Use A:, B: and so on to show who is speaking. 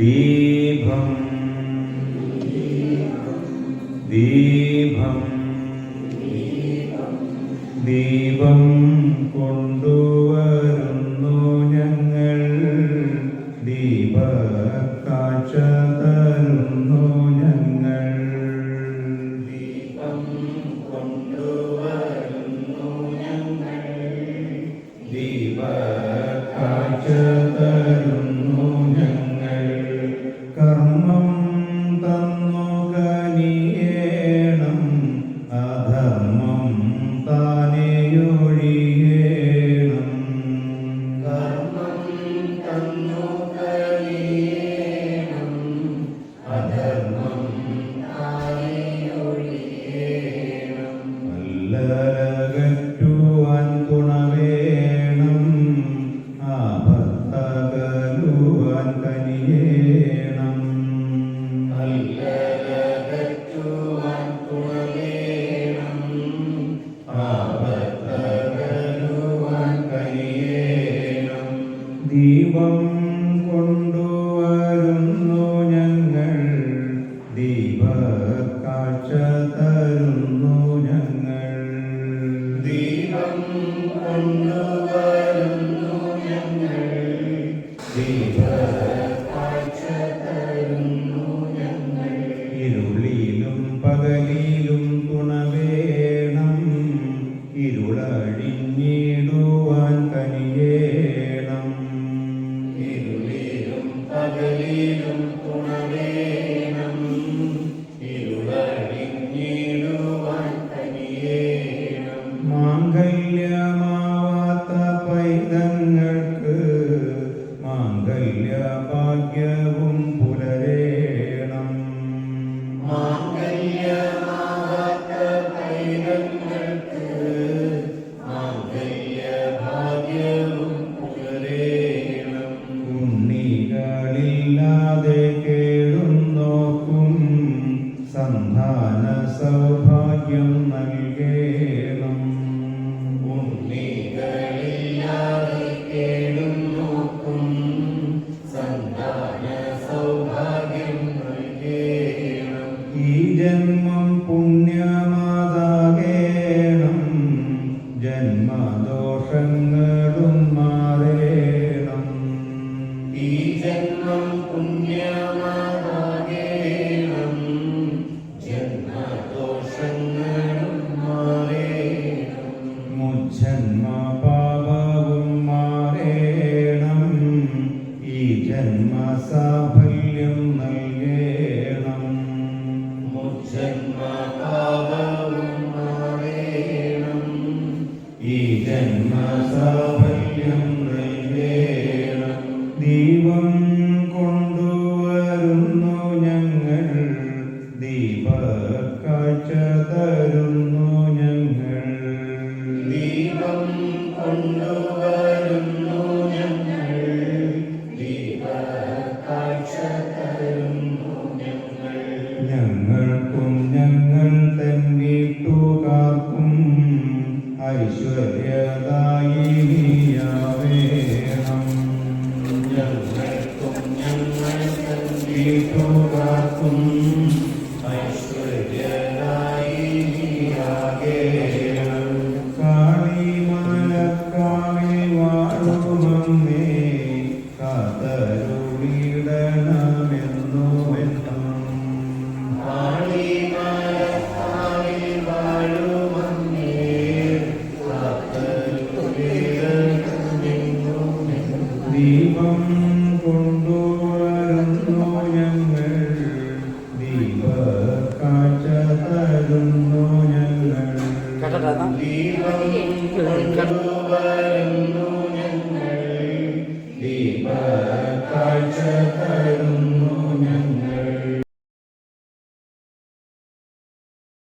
A: ദീപം ദീപം ദീപം കൊണ്ടുവരുന്നു ഞങ്ങൾ, ദീപക്കാഴ്ച തരുന്നു ഞങ്ങൾ. ദീപം കൊണ്ടുവരുന്നു ഞങ്ങൾ, ദീപക്കാഴ്ച തരുന്നു ഞങ്ങൾ. കർമ്മം തന്നു കനിയേണം, അധർമ്മം താനെയൊഴിയേണം. കർമ്മം തന്നു കനിയേണം, അധർമ്മം താനെയൊഴിയേണം. അല്ലലകറ്റുവാൻ തുണവേണം, ആപത്തകലുവാൻ കനിയേണം. അല്ലലകറ്റുവാൻ തുണവേണം, ആപത്തകലുവാൻ കനിയേണം. ദീപം കൊണ്ടുവരുന്നു ഞങ്ങൾ, ദീപക്കാഴ്ച തരുന്നു ഞങ്ങൾ. ദീപം കൊണ്ടുവരുന്നു ഞങ്ങൾ, ദീപക്കാഴ്ച തരുന്നു ഞങ്ങൾ. ഇരുളിലും പകലിലും തുണവേണം, ഇരുളഴിഞ്ഞിടുവാൻ കനിയേണം. ഇരുളിലും പകലിലും തുണവേണം, ഇരുളഴിഞ്ഞിടുവാൻ കനിയേണം. മാംഗല്യമാവാത്ത പൈതങ്ങൾക്ക് മാംഗല്യഭാഗ്യവും പുലരേണം. മാംഗല്യമാവാത്ത പൈതങ്ങൾക്ക് മാംഗല്യഭാഗ്യവും പുലരേണം. ഉണ്ണികളില്ലാതെ കേഴുന്നോർക്കും സന്താന സൗഭാഗ്യം നൽകേണം. ഉണ്ണികളില്ലാതെ കേഴുന്നോർക്കും സന്താന സൗഭാഗ്യം നൽകേണം. ഈ ജന്മം പുണ്യമാതാകേണം, ജന്മദോഷങ്ങളും മാറേണം. ഈ ജന്മം പുണ്യമാതാകേണം, ജന്മദോഷങ്ങളും മാറേണം. മുജ്ജന്മ പാപവും മാറേണം, ഈ ജന്മ സാഫല്യം നൽകേണം. മുജ്ജന്മ പാപവും മാറേണം, ഈ ജന്മ സാഫല്യം നൽകേണം. ദീപം കൊണ്ടുവരുന്നു ഞങ്ങൾ, ദീപക്കാഴ്ച തരുന്നു ഞങ്ങൾ. ദീപം കൊണ്ടുവരുന്നു ഞങ്ങൾ, ദീപക്കാഴ്ച തരുന്നു ഞങ്ങൾ. ഞങ്ങൾക്കും ഞങ്ങൾ തൻ വീട്ടുകാർക്കും ഐശ്വര്യദായിനിയാവേണം. ഞങ്ങൾക്കും ഞങ്ങൾ തൻ വീട്ടുകാർക്കും ഐശ്വര്യദായിനിയാകേണം. കാളിമലക്കാവിൽ വാഴുമമ്മേ, കാത്തരുളിടണമെന്നുമെന്നും. കാളിമലക്കാവിൽ വാഴുമമ്മേ, കാത്തരുളിടണമെന്നുമെന്നും. ദീപം കൊണ്ടുവരുന്നു ഞങ്ങൾ, ദീപക്കാഴ്ച തരുന്നു ഞങ്ങൾ. ദീപം കൊണ്ടുവരുന്നു